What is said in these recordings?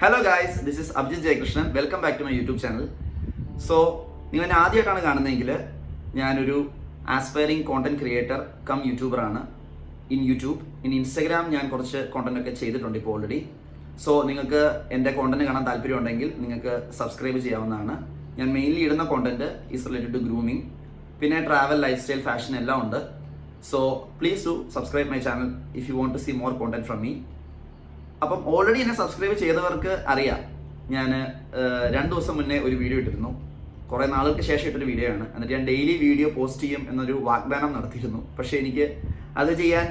Hello guys, this is Abhijith Jayakrishnan. Welcome back to my YouTube channel. So നിങ്ങൾ എന്നെ ആദ്യമായിട്ടാണ് കാണുന്നതെങ്കിൽ ഞാനൊരു ആസ്പയറിംഗ് കോണ്ടന്റ് ക്രിയേറ്റർ കം യൂട്യൂബറാണ് ഇൻ യൂട്യൂബ്. ഇൻ ഇൻസ്റ്റഗ്രാം ഞാൻ കുറച്ച് കോണ്ടന്റ് ഒക്കെ ചെയ്തിട്ടുണ്ട് ഇപ്പോൾ ഓൾറെഡി. സോ നിങ്ങൾക്ക് എൻ്റെ കോണ്ടന്റ് കാണാൻ താല്പര്യമുണ്ടെങ്കിൽ നിങ്ങൾക്ക് സബ്സ്ക്രൈബ് ചെയ്യാവുന്നതാണ്. ഞാൻ മെയിൻലി ഇടുന്ന content is related to grooming, പിന്നെ ട്രാവൽ, ലൈഫ് സ്റ്റൈൽ, ഫാഷൻ എല്ലാം ഉണ്ട്. So please do subscribe my channel if you want to see more content from me. അപ്പം ഓൾറെഡി എന്നെ സബ്സ്ക്രൈബ് ചെയ്തവർക്ക് അറിയാം, ഞാൻ 2 ദിവസം മുന്നേ ഒരു വീഡിയോ ഇട്ടിരുന്നു. കുറേ നാളുകൾക്ക് ശേഷം ഇട്ടൊരു വീഡിയോ ആണ്. എന്നിട്ട് ഞാൻ ഡെയിലി വീഡിയോ പോസ്റ്റ് ചെയ്യും എന്നൊരു വാഗ്ദാനം നടത്തിയിരുന്നു. പക്ഷേ എനിക്ക് അത് ചെയ്യാൻ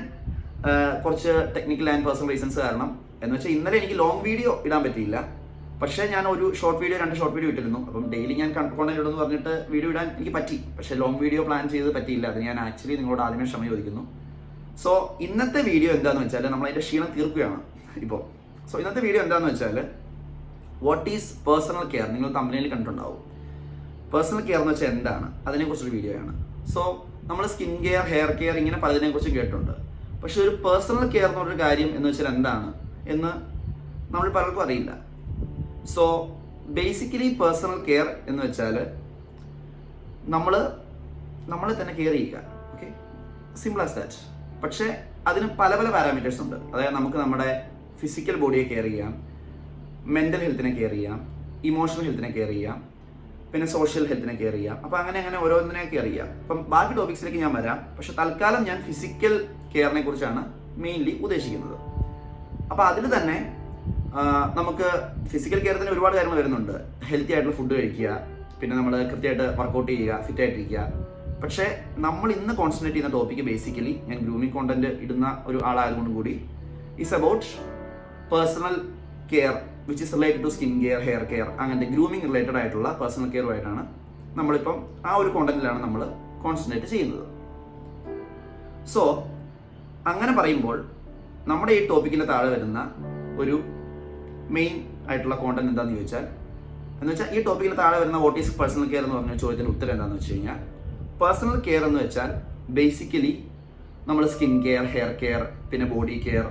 കുറച്ച് ടെക്നിക്കൽ ആൻഡ് പേഴ്സണൽ റീസൺസ് കാരണം, എന്ന് വെച്ചാൽ ഇന്നലെ എനിക്ക് ലോങ് വീഡിയോ ഇടാൻ പറ്റിയില്ല. പക്ഷേ ഞാൻ ഒരു ഷോർട്ട് വീഡിയോ, 2 ഷോർട്ട് വീഡിയോ ഇട്ടിരുന്നു. അപ്പം ഡെയിലി ഞാൻ കോണ്ടന്റ് ഇടുമെന്ന് പറഞ്ഞിട്ട് വീഡിയോ ഇടാൻ എനിക്ക് പറ്റി. പക്ഷേ ലോങ് വീഡിയോ പ്ലാൻ ചെയ്ത് പറ്റിയില്ല. അത് ഞാൻ ആക്ച്വലി നിങ്ങളോട് ആദ്യമേ ക്ഷമ ചോദിക്കുന്നു. സോ ഇന്നത്തെ വീഡിയോ എന്താണെന്ന് വെച്ചാൽ നമ്മൾ അതിൻ്റെ ക്ഷീണം തീർക്കുകയാണ് ഇപ്പോൾ. സോ ഇന്നത്തെ വീഡിയോ എന്താണെന്ന് വെച്ചാൽ വാട്ട് ഈസ് പേഴ്സണൽ കെയർ. നിങ്ങൾ തമ്പനയിൽ കണ്ടിട്ടുണ്ടാവും. പേഴ്സണൽ കെയർ എന്ന് വെച്ചാൽ എന്താണ്, അതിനെക്കുറിച്ചൊരു വീഡിയോ ആണ്. സോ നമ്മൾ സ്കിൻ കെയർ, ഹെയർ കെയർ, ഇങ്ങനെ പലതിനെക്കുറിച്ച് കേട്ടിട്ടുണ്ട്. പക്ഷെ ഒരു പേഴ്സണൽ കെയർ എന്ന് പറഞ്ഞൊരു കാര്യം എന്ന് വെച്ചാൽ എന്താണ് എന്ന് നമ്മൾ പലർക്കും അറിയില്ല. സോ ബേസിക്കലി പേഴ്സണൽ കെയർ എന്ന് വെച്ചാൽ നമ്മളെ തന്നെ കെയർ ചെയ്യുക. Okay, simple as that. പക്ഷേ അതിന് പല പല പാരാമീറ്റേഴ്സ് ഉണ്ട്. അതായത് നമുക്ക് നമ്മുടെ ഫിസിക്കൽ ബോഡിയെ കെയർ ചെയ്യാം, മെൻ്റൽ ഹെൽത്തിനെ കെയർ ചെയ്യാം, ഇമോഷണൽ ഹെൽത്തിനെ കെയർ ചെയ്യാം, പിന്നെ സോഷ്യൽ ഹെൽത്തിനെ കെയർ ചെയ്യാം. അപ്പോൾ അങ്ങനെ ഓരോന്നിനെ കെയർ ചെയ്യാം. അപ്പം ബാക്കി ടോപ്പിക്സിലേക്ക് ഞാൻ വരാം. പക്ഷെ തൽക്കാലം ഞാൻ ഫിസിക്കൽ കെയറിനെ കുറിച്ചാണ് മെയിൻലി ഉദ്ദേശിക്കുന്നത്. അപ്പോൾ അതിൽ തന്നെ നമുക്ക് ഫിസിക്കൽ കെയർ തന്നെ ഒരുപാട് കാര്യങ്ങൾ വരുന്നുണ്ട്. ഹെൽത്തി ആയിട്ടുള്ള ഫുഡ് കഴിക്കുക, പിന്നെ നമ്മൾ കൃത്യമായിട്ട് വർക്കൗട്ട് ചെയ്യുക, ഫിറ്റായിട്ടിരിക്കുക. പക്ഷേ നമ്മൾ ഇന്ന് കോൺസെൻട്രേറ്റ് ചെയ്യുന്ന ടോപ്പിക്ക് ബേസിക്കലി, ഞാൻ ഗ്രൂമിങ് കോണ്ടന്റ് ഇടുന്ന ഒരു ആളായതുകൊണ്ടും കൂടി, is about personal care which is related to skin care, hair care, അങ്ങനത്തെ ഗ്രൂമിങ് റിലേറ്റഡ് ആയിട്ടുള്ള പേഴ്സണൽ കെയറുമായിട്ടാണ് നമ്മളിപ്പം ആ ഒരു കോണ്ടന്റിലാണ് നമ്മൾ കോൺസെൻട്രേറ്റ് ചെയ്യുന്നത്. സോ അങ്ങനെ പറയുമ്പോൾ നമ്മുടെ ഈ ടോപ്പിക്കിൻ്റെ താഴെ വരുന്ന ഒരു മെയിൻ ആയിട്ടുള്ള കോണ്ടന്റ് എന്താണെന്ന് ചോദിച്ചാൽ, എന്ന് വെച്ചാൽ ഈ ടോപ്പിക്കിൽ താഴെ വരുന്ന വാട്ട് ഈസ് പേഴ്സണൽ കെയർ എന്ന് പറഞ്ഞ ചോദ്യത്തിന് ഉത്തരം എന്താണെന്ന് വെച്ച് കഴിഞ്ഞാൽ, പേഴ്സണൽ കെയർ എന്ന് വെച്ചാൽ ബേസിക്കലി നമ്മൾ സ്കിൻ കെയർ, ഹെയർ കെയർ, പിന്നെ ബോഡി കെയർ,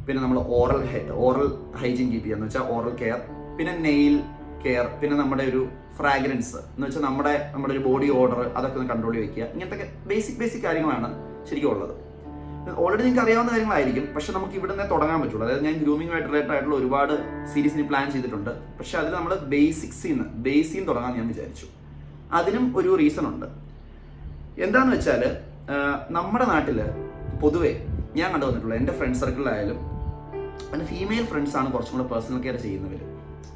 പിന്നെ നമ്മൾ ഓറൽ ഹൈജീൻ കീപ്പ് ചെയ്യുക എന്ന് വെച്ചാൽ ഓറൽ കെയർ, പിന്നെ നെയിൽ കെയർ, പിന്നെ നമ്മുടെ ഒരു ഫ്രാഗ്രൻസ് എന്ന് വെച്ചാൽ നമ്മുടെ ഒരു ബോഡി ഓർഡർ, അതൊക്കെ ഒന്ന് കൺട്രോൾ ചെയ്ത് വയ്ക്കുക. ഇങ്ങനത്തെ ബേസിക് കാര്യങ്ങളാണ് ശരിക്കും ഉള്ളത്. ഓൾറെഡി നിങ്ങൾക്ക് അറിയാവുന്ന കാര്യങ്ങളായിരിക്കും, പക്ഷെ നമുക്ക് ഇവിടെ നിന്ന് തുടങ്ങാൻ പറ്റുള്ളൂ. അതായത് ഞാൻ ഗ്രൂമിങ്ങുമായിട്ട് റിലേറ്റഡ് ആയിട്ടുള്ള ഒരുപാട് സീരീസിന് പ്ലാൻ ചെയ്തിട്ടുണ്ട്. പക്ഷെ അതിൽ നമ്മൾ ബേസിൽ നിന്ന് തുടങ്ങാൻ ഞാൻ വിചാരിച്ചു. അതിനും ഒരു റീസൺ ഉണ്ട്. എന്താണെന്ന് വെച്ചാൽ, നമ്മുടെ നാട്ടിൽ പൊതുവേ ഞാൻ കണ്ടുവന്നിട്ടുള്ള എൻ്റെ ഫ്രണ്ട് സർക്കിളിലായാലും പിന്നെ ഫീമെയിൽ ഫ്രണ്ട്സാണ് കുറച്ചും കൂടെ പേഴ്സണൽ കെയർ ചെയ്യുന്നവർ.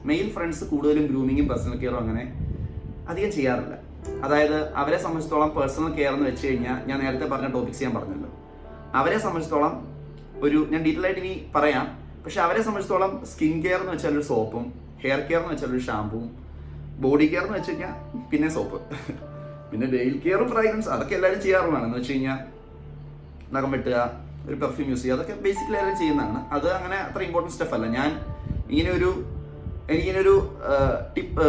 മെയിൽ ഫ്രണ്ട്സ് കൂടുതലും ഗ്രൂമിങ്ങും പേഴ്സണൽ കെയറും അങ്ങനെ അധികം ചെയ്യാറില്ല. അതായത് അവരെ സംബന്ധിച്ചിടത്തോളം പേഴ്സണൽ കെയർ എന്ന് വെച്ച് കഴിഞ്ഞാൽ, ഞാൻ നേരത്തെ പറഞ്ഞ ടോപ്പിക്സ് ഞാൻ പറഞ്ഞല്ലോ, അവരെ സംബന്ധിച്ചിടത്തോളം ഞാൻ ഡീറ്റെയിൽ ആയിട്ട് ഇനി പറയാം. പക്ഷെ അവരെ സംബന്ധിച്ചിടത്തോളം സ്കിൻ കെയർ എന്ന് വെച്ചാൽ ഒരു സോപ്പും, ഹെയർ കെയർ എന്ന് വെച്ചാൽ ഒരു ഷാമ്പുവും, ബോഡി കെയർ എന്ന് വെച്ച് കഴിഞ്ഞാൽ പിന്നെ സോപ്പ്, പിന്നെ നെയിൽ കെയറും ഫ്രാഗ്രൻസ്, അതൊക്കെ എല്ലാവരും ചെയ്യാറുള്ളതാണ്. എന്ന് വെച്ച് കഴിഞ്ഞാൽ നഖം വെട്ടുക, ഒരു പെർഫ്യൂം യൂസ് ചെയ്യുക, അതൊക്കെ ബേസിക്കലി എല്ലാവരും ചെയ്യുന്നതാണ്. അത് അങ്ങനെ അത്ര ഇമ്പോർട്ടൻറ്റ് സ്റ്റെഫ് അല്ല. ഞാൻ എനിക്കിങ്ങനൊരു ടിപ്പ്,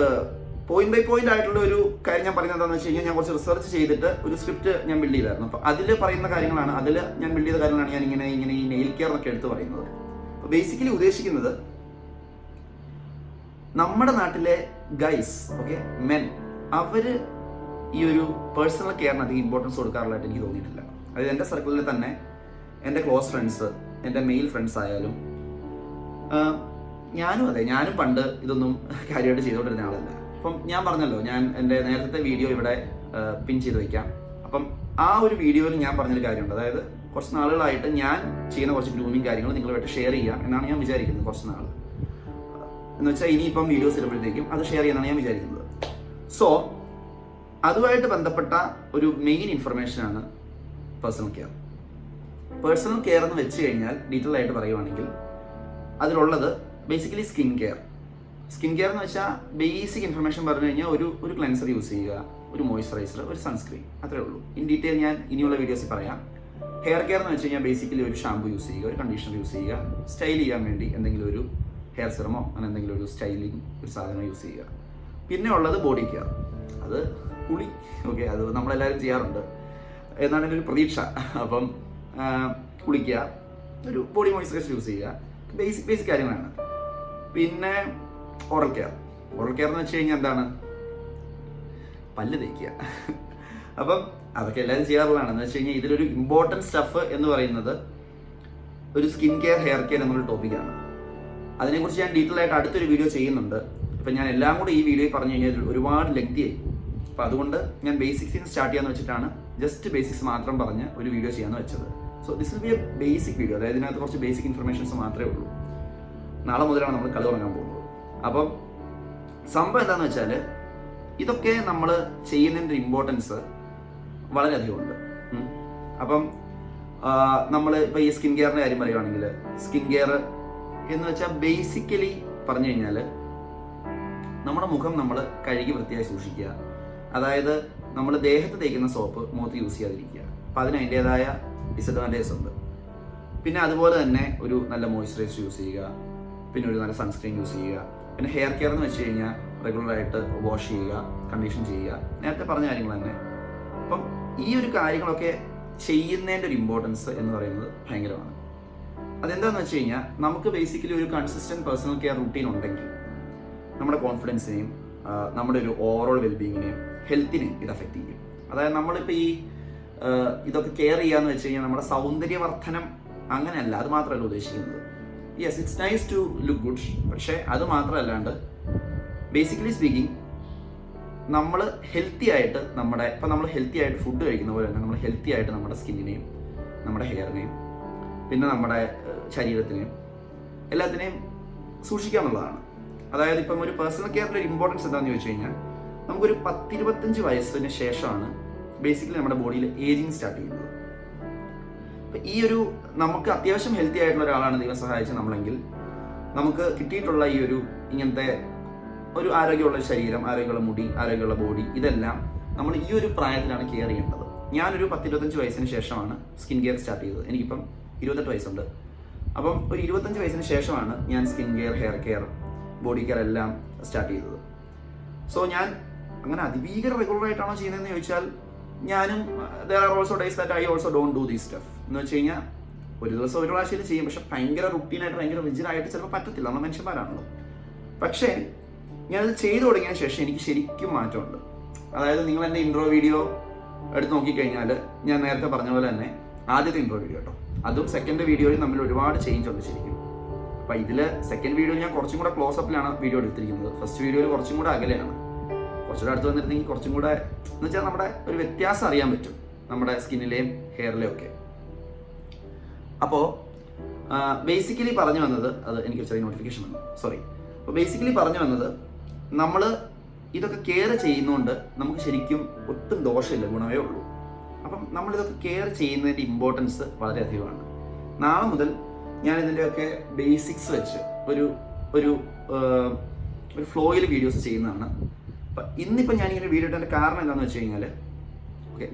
പോയിന്റ് ബൈ പോയിന്റ് ആയിട്ടുള്ള ഒരു കാര്യം ഞാൻ പറയുന്നത് എന്താണെന്ന് വെച്ച് കഴിഞ്ഞാൽ, ഞാൻ കുറച്ച് റിസർച്ച് ചെയ്തിട്ട് ഒരു സ്ക്രിപ്റ്റ് ഞാൻ ബിൽഡ് ചെയ്തായിരുന്നു. അപ്പോൾ അതിൽ പറയുന്ന കാര്യങ്ങളാണ്, അതിൽ ഞാൻ ബിൽഡ് ചെയ്ത കാര്യങ്ങളാണ് ഞാൻ ഇങ്ങനെ ഈ നെയിൽ കെയർ എന്നൊക്കെ എടുത്ത് പറയുന്നത്. അപ്പോൾ ബേസിക്കലി ഉദ്ദേശിക്കുന്നത്, നമ്മുടെ നാട്ടിലെ ഗൈസ്, ഓക്കെ, മെൻ, അവർ ഈ ഒരു പേഴ്സണൽ കെയറിന് അധികം ഇമ്പോർട്ടൻസ് കൊടുക്കാറുള്ളതായിട്ട് എനിക്ക് തോന്നിയിട്ടില്ല. അതായത് എൻ്റെ സർക്കിളിൽ തന്നെ എൻ്റെ ക്ലോസ് ഫ്രണ്ട്സ്, എൻ്റെ മെയിൽ ഫ്രണ്ട്സ് ആയാലും, ഞാനും പണ്ട് ഇതൊന്നും കാര്യമായിട്ട് ചെയ്തുകൊണ്ടിരുന്ന ആളല്ല. അപ്പം ഞാൻ പറഞ്ഞല്ലോ, ഞാൻ എൻ്റെ നേരത്തെ വീഡിയോ ഇവിടെ പിൻ ചെയ്ത് വയ്ക്കാം. അപ്പം ആ ഒരു വീഡിയോയിൽ ഞാൻ പറഞ്ഞൊരു കാര്യമുണ്ട്. അതായത് കുറച്ച് നാളുകളായിട്ട് ഞാൻ ചെയ്യുന്ന കുറച്ച് ഗ്രൂമിങ് കാര്യങ്ങൾ നിങ്ങളുമായിട്ട് ഷെയർ ചെയ്യാം എന്നാണ് ഞാൻ വിചാരിക്കുന്നത്. കുറച്ച് നാൾ എന്ന് വെച്ചാൽ ഇനിയിപ്പം വീഡിയോസ് ഇടുമ്പോഴത്തേക്കും അത് ഷെയർ ചെയ്യാനാണ് ഞാൻ വിചാരിക്കുന്നത്. സോ അതുമായിട്ട് ബന്ധപ്പെട്ട ഒരു മെയിൻ ഇൻഫർമേഷനാണ് പേഴ്സണൽ കെയർ. പേഴ്സണൽ കെയർ എന്ന് വെച്ച് കഴിഞ്ഞാൽ ഡീറ്റെയിൽ ആയിട്ട് പറയുവാണെങ്കിൽ അതിലുള്ളത് basically skin care. Skin care എന്ന് വെച്ചാൽ ബേസിക് ഇൻഫർമേഷൻ പറഞ്ഞു കഴിഞ്ഞാൽ ഒരു ക്ലെൻസർ യൂസ് ചെയ്യുക, ഒരു മോയ്സ്ചറൈസർ, ഒരു സൺസ്ക്രീൻ, അത്രേ ഉള്ളൂ. ഇൻ ഡീറ്റെയിൽ ഞാൻ ഇനിയുള്ള വീഡിയോസിൽ പറയാം. ഹെയർ കെയർ എന്ന് വെച്ച് കഴിഞ്ഞാൽ ബേസിക്കലി ഒരു ഷാമ്പു യൂസ് ചെയ്യുക, ഒരു കണ്ടീഷണർ യൂസ് ചെയ്യുക, സ്റ്റൈൽ ചെയ്യാൻ വേണ്ടി എന്തെങ്കിലും ഒരു ഹെയർ സിറമോ അങ്ങനെ എന്തെങ്കിലും ഒരു സ്റ്റൈലിംഗ് ഒരു സാധനം യൂസ് ചെയ്യുക. പിന്നെ ഉള്ളത് ബോഡി കെയർ, അത് കുളി, ഓക്കെ, അത് നമ്മളെല്ലാവരും ചെയ്യാറുണ്ട് എന്നാണ് എൻ്റെ ഒരു പ്രതീക്ഷ. അപ്പം കുളിക്കുക, ഒരു ബോഡി മോയ്സ്ചറൈസർ യൂസ് ചെയ്യുക, ബേസിക് കാര്യങ്ങളാണ്. പിന്നെ ഓറൽ കെയർ എന്ന് വെച്ച് കഴിഞ്ഞാൽ എന്താണ്? പല്ല് തേക്കുക. അപ്പം അതൊക്കെ എല്ലാവരും ചെയ്യാറുള്ളതാണ്. എന്ന് വെച്ച് കഴിഞ്ഞാൽ ഇതിലൊരു ഇമ്പോർട്ടൻറ്റ് സ്റ്റഫ് എന്ന് പറയുന്നത് ഒരു സ്കിൻ കെയർ, ഹെയർ കെയർ എന്നുള്ള ടോപ്പിക്കാണ്. അതിനെക്കുറിച്ച് ഞാൻ ഡീറ്റെയിൽ ആയിട്ട് അടുത്തൊരു വീഡിയോ ചെയ്യുന്നുണ്ട്. അപ്പം ഞാൻ എല്ലാം കൂടി ഈ വീഡിയോയിൽ പറഞ്ഞു കഴിഞ്ഞാൽ ഒരുപാട് ലെങ്തി ആയി. അപ്പോൾ അതുകൊണ്ട് ഞാൻ ബേസിക്സിൽ നിന്ന് സ്റ്റാർട്ട് ചെയ്യാന്ന് വെച്ചിട്ടാണ് ജസ്റ്റ് ബേസിക്സ് മാത്രം പറഞ്ഞ് ഒരു വീഡിയോ ചെയ്യാമെന്ന് വെച്ചത്. So this will be A basic video. അതായത് ഇതിനകത്ത് കുറച്ച് ബേസിക് ഇൻഫർമേഷൻസ് മാത്രമേ ഉള്ളൂ. നാളെ മുതലാണ് നമ്മൾ കളി തുടങ്ങാൻ പോകുന്നത്. അപ്പം സംഭവം എന്താണെന്ന് വെച്ചാൽ ഇതൊക്കെ നമ്മൾ ചെയ്യുന്നതിൻ്റെ ഇമ്പോർട്ടൻസ് വളരെയധികം ഉണ്ട്. അപ്പം നമ്മൾ ഇപ്പോൾ ഈ സ്കിൻ കെയറിൻ്റെ കാര്യം പറയുകയാണെങ്കിൽ, സ്കിൻ കെയർ എന്ന് വെച്ചാൽ ബേസിക്കലി പറഞ്ഞു കഴിഞ്ഞാൽ നമ്മുടെ മുഖം നമ്മൾ കഴുകി വൃത്തിയായി സൂക്ഷിക്കുക. അതായത് നമ്മൾ ദേഹത്ത് തേക്കുന്ന സോപ്പ് മുഖത്ത് യൂസ് ചെയ്യാതിരിക്കുക. അപ്പം അതിന് അതിൻ്റെതായ ഡിസഡ്വാൻറ്റേജസ് ഉണ്ട്. പിന്നെ അതുപോലെ തന്നെ ഒരു നല്ല മോയ്സ്ചറൈസർ യൂസ് ചെയ്യുക, പിന്നെ ഒരു നല്ല സൺസ്ക്രീൻ യൂസ് ചെയ്യുക. പിന്നെ ഹെയർ കെയർ എന്ന് വെച്ച് കഴിഞ്ഞാൽ റെഗുലറായിട്ട് വാഷ് ചെയ്യുക, കണ്ടീഷൻ ചെയ്യുക, നേരത്തെ പറഞ്ഞ കാര്യങ്ങൾ തന്നെ. അപ്പം ഈ ഒരു കാര്യങ്ങളൊക്കെ ചെയ്യുന്നതിൻ്റെ ഒരു ഇമ്പോർട്ടൻസ് എന്ന് പറയുന്നത് ഭയങ്കരമാണ്. അതെന്താണെന്ന് വെച്ച് കഴിഞ്ഞാൽ നമുക്ക് ബേസിക്കലി ഒരു കൺസിസ്റ്റൻറ്റ് പേഴ്സണൽ കെയർ റൂട്ടീൻ ഉണ്ടെങ്കിൽ നമ്മുടെ കോൺഫിഡൻസിനെയും നമ്മുടെ ഒരു ഓവറോൾ വെൽബീങ്ങിനെയും ഹെൽത്തിനെയും ഇത് അഫക്റ്റ് ചെയ്യും. അതായത് നമ്മളിപ്പോൾ ഈ ഇതൊക്കെ കെയർ ചെയ്യാന്ന് വെച്ച് കഴിഞ്ഞാൽ നമ്മുടെ സൗന്ദര്യവർദ്ധനം അങ്ങനെയല്ല, അത് മാത്രമല്ല ഉദ്ദേശിക്കുന്നത്. Yes, it's nice to look good, പക്ഷേ അത് മാത്രമല്ലാണ്ട് ബേസിക്കലി സ്പീക്കിംഗ് നമ്മൾ ഹെൽത്തി ആയിട്ട് ഇപ്പം നമ്മൾ ഹെൽത്തി ആയിട്ട് ഫുഡ് കഴിക്കുന്ന പോലെ തന്നെ നമ്മൾ ഹെൽത്തി ആയിട്ട് നമ്മുടെ സ്കിന്നിനെയും നമ്മുടെ ഹെയറിനെയും പിന്നെ നമ്മുടെ ശരീരത്തിനെയും എല്ലാത്തിനെയും സൂക്ഷിക്കാമെന്നുള്ളതാണ്. അതായത് ഇപ്പം ഒരു പേഴ്സണൽ കെയറിൻ്റെ ഒരു ഇമ്പോർട്ടൻസ് എന്താണെന്ന് ചോദിച്ചു കഴിഞ്ഞാൽ നമുക്കൊരു 10-25 വയസ്സിന് ശേഷമാണ് ബേസിക്കലി നമ്മുടെ ബോഡിയിൽ ഏജിങ് സ്റ്റാർട്ട് ചെയ്യുന്നത്. അപ്പം ഈ ഒരു നമുക്ക് അത്യാവശ്യം ഹെൽത്തി ആയിട്ടുള്ള ഒരാളാണ് ദൈവം സഹായിച്ച് നമ്മളെങ്കിൽ നമുക്ക് കിട്ടിയിട്ടുള്ള ഈ ഒരു ഇങ്ങനത്തെ ഒരു ആരോഗ്യമുള്ള ശരീരം, ആരോഗ്യമുള്ള മുടി, ആരോഗ്യമുള്ള ബോഡി, ഇതെല്ലാം നമ്മൾ ഈ ഒരു പ്രായത്തിലാണ് കെയർ ചെയ്യേണ്ടത്. ഞാനൊരു 10-25 വയസ്സിന് ശേഷമാണ് സ്കിൻ കെയർ സ്റ്റാർട്ട് ചെയ്തത്. എനിക്കിപ്പം 28 വയസ്സുണ്ട്. അപ്പം ഒരു 25 വയസ്സിന് ശേഷമാണ് ഞാൻ skin care, hair care, body care എല്ലാം സ്റ്റാർട്ട് ചെയ്തത്. സോ ഞാൻ അങ്ങനെ അതിഭീകര റെഗുലറായിട്ടാണോ ചെയ്യുന്നതെന്ന് ചോദിച്ചാൽ ഞാനും there are also days that I also don't do this stuff. എന്ന് വെച്ച് കഴിഞ്ഞാൽ ഒരു ദിവസം ഒരു പ്രാവശ്യം ചെയ്യും, പക്ഷെ ഭയങ്കര റുട്ടീനായിട്ട് ഭയങ്കര റിജിഡായിട്ട് ചിലപ്പോൾ പറ്റത്തില്ല, നമ്മൾ മനുഷ്യന്മാരാണല്ലോ. പക്ഷേ ഞാനത് ചെയ്തു തുടങ്ങിയ ശേഷം എനിക്ക് ശരിക്കും മാറ്റമുണ്ട്. അതായത് നിങ്ങൾ എൻ്റെ ഇൻട്രോ വീഡിയോ എടുത്ത് നോക്കിക്കഴിഞ്ഞാൽ ഞാൻ നേരത്തെ പറഞ്ഞ പോലെ തന്നെ ആദ്യത്തെ ഇൻട്രോ വീഡിയോ കേട്ടോ, അതും സെക്കൻഡ് വീഡിയോയും തമ്മിൽ ഒരുപാട് ചേഞ്ച് ഉണ്ട് ശരിക്കും. അപ്പം ഇതിൽ സെക്കൻഡ് വീഡിയോയിൽ ഞാൻ കുറച്ചും കൂടെ ക്ലോസപ്പിലാണ് വീഡിയോ എടുത്തിരിക്കുന്നത്. ഫസ്റ്റ് വീഡിയോയിൽ കുറച്ചും കൂടെ അകലെയാണ്. കുറച്ചുകൂടെ അടുത്ത് വന്നിരുന്നെങ്കിൽ കുറച്ചും കൂടെ എന്ന് വെച്ചാൽ നമ്മുടെ ഒരു വ്യത്യാസം അറിയാൻ പറ്റും നമ്മുടെ സ്കിന്നിലെയും ഹെയറിലെയും ഒക്കെ. അപ്പോൾ ബേസിക്കലി പറഞ്ഞു വന്നത്, അത് എനിക്ക് ചെറിയ നോട്ടിഫിക്കേഷൻ വന്നു, സോറി. അപ്പോൾ ബേസിക്കലി പറഞ്ഞു വന്നത്, നമ്മൾ ഇതൊക്കെ കെയർ ചെയ്യുന്നതുകൊണ്ട് നമുക്ക് ശരിക്കും ഒട്ടും ദോഷമില്ല, ഗുണമേ ഉള്ളൂ. അപ്പം നമ്മളിതൊക്കെ കെയർ ചെയ്യുന്നതിൻ്റെ ഇമ്പോർട്ടൻസ് വളരെയധികമാണ്. നാളെ മുതൽ ഞാൻ ഇതിൻ്റെയൊക്കെ ബേസിക്സ് വെച്ച് ഒരു ഒരു ഒരു ഫ്ലോയിൽ വീഡിയോസ് ചെയ്യുന്നതാണ്. അപ്പം ഇന്നിപ്പോൾ ഞാനിങ്ങനെ വീഡിയോ ഇട്ടതിൻ്റെ കാരണം എന്താണെന്ന് വെച്ച് കഴിഞ്ഞാൽ, okay,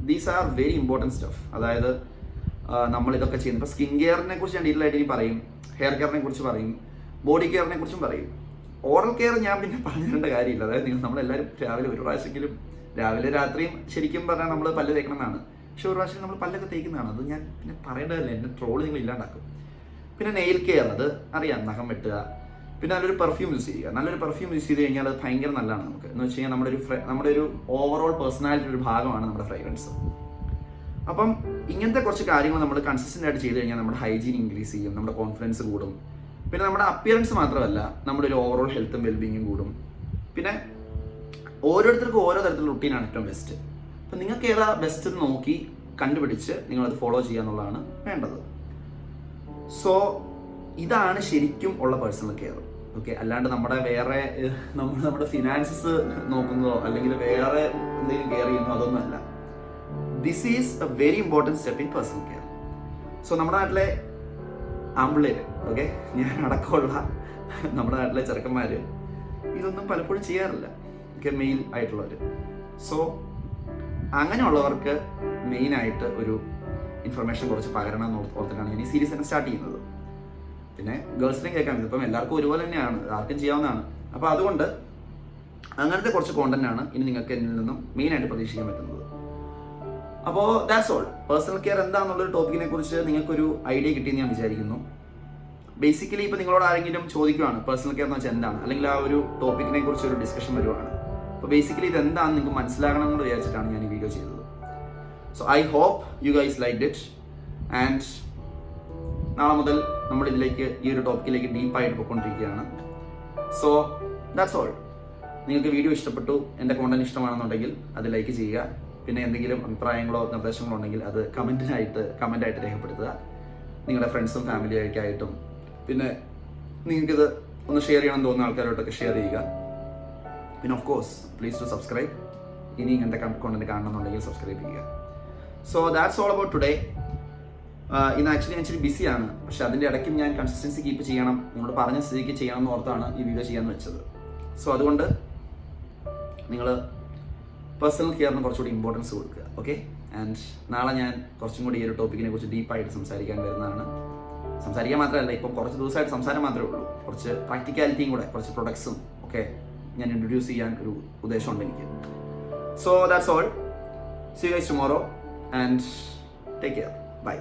these are very important stuff. അതായത് നമ്മളിതൊക്കെ ചെയ്യുന്നത്, ഇപ്പോൾ സ്കിൻ കെയറിനെ കുറിച്ച് ഞാൻ ഡീറ്റെയിൽ ആയിട്ട് ഇനി പറയും, ഹെയർ കെയറിനെ കുറിച്ച് പറയും, ബോഡി കെയറിനെ കുറിച്ചും പറയും. ഓറൽ കെയർ ഞാൻ പിന്നെ പറഞ്ഞിരേണ്ട കാര്യമില്ല. അതായത് നമ്മളെല്ലാവരും രാവിലെ ഒരു പ്രാവശ്യമെങ്കിലും, രാവിലെ രാത്രിയും ശരിക്കും പറഞ്ഞാൽ നമ്മൾ പല്ല് തേക്കണം എന്നാണ്, പക്ഷെ ഒരു പ്രാവശ്യം നമ്മൾ പല്ലൊക്കെ തേക്കുന്നതാണ്. അത് ഞാൻ പിന്നെ പറയേണ്ടതല്ലേ, എൻ്റെ ട്രോള് നിങ്ങൾ ഇല്ലാണ്ടാക്കും. പിന്നെ നെയിൽ കെയർ, അത് അറിയാം, നഖം വെട്ടുക. പിന്നെ നല്ലൊരു പെർഫ്യൂം യൂസ് ചെയ്യുക. നല്ലൊരു പെർഫ്യൂം യൂസ് ചെയ്ത് കഴിഞ്ഞാൽ അത് ഭയങ്കര നല്ലതാണ് നമുക്ക്. എന്ന് വെച്ച് കഴിഞ്ഞാൽ നമ്മുടെ ഒരു ഓവറോൾ പേഴ്സണാലിറ്റി ഒരു ഭാഗമാണ് നമ്മുടെ ഫ്രേഗ്രൻസ്. അപ്പം ഇങ്ങനത്തെ കുറച്ച് കാര്യങ്ങൾ നമ്മൾ കൺസിസ്റ്റൻ്റ് ആയിട്ട് ചെയ്ത് കഴിഞ്ഞാൽ നമ്മുടെ ഹൈജീൻ ഇൻക്രീസ് ചെയ്യും, നമ്മുടെ കോൺഫിഡൻസ് കൂടും. പിന്നെ നമ്മുടെ അപ്പിയറൻസ് മാത്രമല്ല, നമ്മുടെ ഒരു ഓവറോൾ ഹെൽത്തും വെൽബീങ്ങും കൂടും. പിന്നെ ഓരോരുത്തർക്കും ഓരോ തരത്തിലുള്ള റുട്ടീനാണ് ഏറ്റവും ബെസ്റ്റ്. അപ്പം നിങ്ങൾക്ക് ഏതാ ബെസ്റ്റ് എന്ന് നോക്കി കണ്ടുപിടിച്ച് നിങ്ങളത് ഫോളോ ചെയ്യുക എന്നുള്ളതാണ് വേണ്ടത്. സോ ഇതാണ് ശരിക്കും ഉള്ള പേഴ്സണൽ കെയർ. ഓക്കെ, അല്ലാണ്ട് നമ്മുടെ ഫിനാൻസസ് നോക്കുന്നതോ അല്ലെങ്കിൽ വേറെ എന്തെങ്കിലും കെയർ ചെയ്യുന്നതോ അതൊന്നുമല്ല. This is A very important step in personal care. So നമ്മുടെ നാട്ടിലെ ആമ്പിള്ളേര്, ഓക്കെ, ഞാൻ അടക്കമുള്ള നമ്മുടെ നാട്ടിലെ ചെറുക്കന്മാർ ഇതൊന്നും പലപ്പോഴും ചെയ്യാറില്ല, ഓക്കെ, മെയിൽ ആയിട്ടുള്ളവർ. സോ അങ്ങനെയുള്ളവർക്ക് മെയിനായിട്ട് ഒരു ഇൻഫർമേഷൻ കുറച്ച് പകരണം എന്ന് ഓർത്തിട്ടാണ് ഞാൻ ഈ സീരീസ് തന്നെ സ്റ്റാർട്ട് ചെയ്യുന്നത്. പിന്നെ ഗേൾസിനെയും കേൾക്കാൻ, ഇതിപ്പം എല്ലാവർക്കും ഒരുപോലെ തന്നെയാണ്, ആർക്കും ചെയ്യാവുന്നതാണ്. അപ്പോൾ അതുകൊണ്ട് അങ്ങനത്തെ കുറച്ച് കോണ്ടന്റാണ് ഇനി നിങ്ങൾക്ക് എന്നിൽ നിന്നും മെയിനായിട്ട് പ്രതീക്ഷിക്കാൻ പറ്റുന്നത്. അപ്പോൾ ദാറ്റ്സ് ഓൾ. പേഴ്സണൽ കെയർ എന്താണെന്നുള്ളൊരു ടോപ്പിക്കിനെ കുറിച്ച് നിങ്ങൾക്കൊരു ഐഡിയ കിട്ടിയെന്ന് ഞാൻ വിചാരിക്കുന്നു. ബേസിക്കലി ഇപ്പോൾ നിങ്ങളോട് ആരെങ്കിലും ചോദിക്കുകയാണ് പേഴ്സണൽ കെയർ എന്ന് വെച്ചാൽ എന്താണ്, അല്ലെങ്കിൽ ആ ഒരു ടോപ്പിക്കിനെ കുറിച്ച് ഒരു ഡിസ്കഷൻ വരുവാണ്. അപ്പോൾ ബേസിക്കലി ഇത് എന്താണെന്ന് നിങ്ങൾക്ക് മനസ്സിലാകണം എന്ന് വിചാരിച്ചിട്ടാണ് ഞാൻ ഈ വീഡിയോ ചെയ്തത്. So I hope you guys like it. And നാളെ മുതൽ നമ്മൾ ഇതിലേക്ക് ഈ ഒരു ടോപ്പിക്കിലേക്ക് ഡീപ്പായിട്ട് പോയിക്കൊണ്ടിരിക്കുകയാണ്. So that's all. നിങ്ങൾക്ക് വീഡിയോ ഇഷ്ടപ്പെട്ടു, എൻ്റെ കോണ്ടന്റ് ഇഷ്ടമാണെന്നുണ്ടെങ്കിൽ അത് ലൈക്ക് ചെയ്യുക. പിന്നെ എന്തെങ്കിലും അഭിപ്രായങ്ങളോ നിർദ്ദേശങ്ങളോ ഉണ്ടെങ്കിൽ അത് കമൻ്റായിട്ട് രേഖപ്പെടുത്തുക. നിങ്ങളുടെ ഫ്രണ്ട്സും ഫാമിലിയൊക്കെയായിട്ടും പിന്നെ നിങ്ങൾക്കിത് ഒന്ന് ഷെയർ ചെയ്യണമെന്ന് തോന്നുന്ന ആൾക്കാരോട്ടൊക്കെ ഷെയർ ചെയ്യുക. പിന്നെ of course please to subscribe. ഇനി ഇങ്ങനത്തെ കോണ്ടന്റ് കാണണമെന്നുണ്ടെങ്കിൽ സബ്സ്ക്രൈബ് ചെയ്യുക. So that's all about today. ഇന്ന് ആക്ച്വലി ഞാൻ ഇച്ചിരി ബിസിയാണ്, പക്ഷെ അതിൻ്റെ ഇടയ്ക്ക് ഞാൻ കൺസിസ്റ്റൻസി കീപ്പ് ചെയ്യണം, നിങ്ങളോട് പറഞ്ഞ സ്ഥിതിക്ക് ചെയ്യണം എന്ന് ഓർത്താണ് ഈ വീഡിയോ ചെയ്യാമെന്ന് വെച്ചത്. സോ അതുകൊണ്ട് നിങ്ങൾ പേഴ്സണൽ കെയറിന് കുറച്ചുകൂടി ഇമ്പോർട്ടൻസ് കൊടുക്കുക. ഓക്കെ. ആൻഡ് നാളെ ഞാൻ കുറച്ചും കൂടി ഈ ഒരു ടോപ്പിക്കിനെ കുറിച്ച് ഡീപ്പായിട്ട് സംസാരിക്കാൻ വരുന്നതാണ്. സംസാരിക്കാൻ മാത്രമല്ല, ഇപ്പം കുറച്ച് ദിവസമായിട്ട് സംസാരം മാത്രമേ ഉള്ളൂ, കുറച്ച് പ്രാക്ടിക്കാലിറ്റിയും കൂടെ, കുറച്ച് പ്രൊഡക്ട്സും ഒക്കെ ഞാൻ ഇൻട്രൊഡ്യൂസ് ചെയ്യാൻ ഒരു ഉദ്ദേശമുണ്ട് എനിക്ക്. So that's all. See you guys tomorrow and take care. By.